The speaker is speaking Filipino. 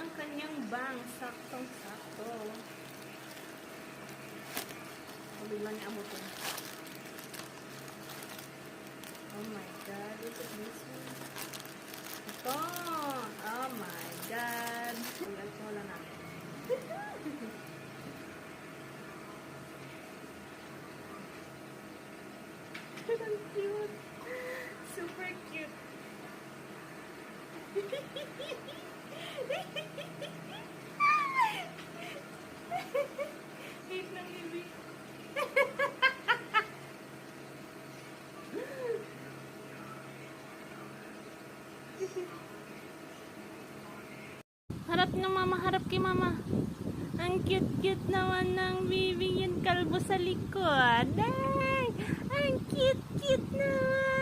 ang kanyang bang. Saktong-sakto. Pabigla niya amutin. Oh my God. Look at this one. Ito. Oh my God. Wala na. Ang cute. Super cute. Hate ng bibi. Harap ng mama, harap kay mama. Ang cute-cute naman ng bibi yung kalbo sa likod. Ay, ang cute-cute naman.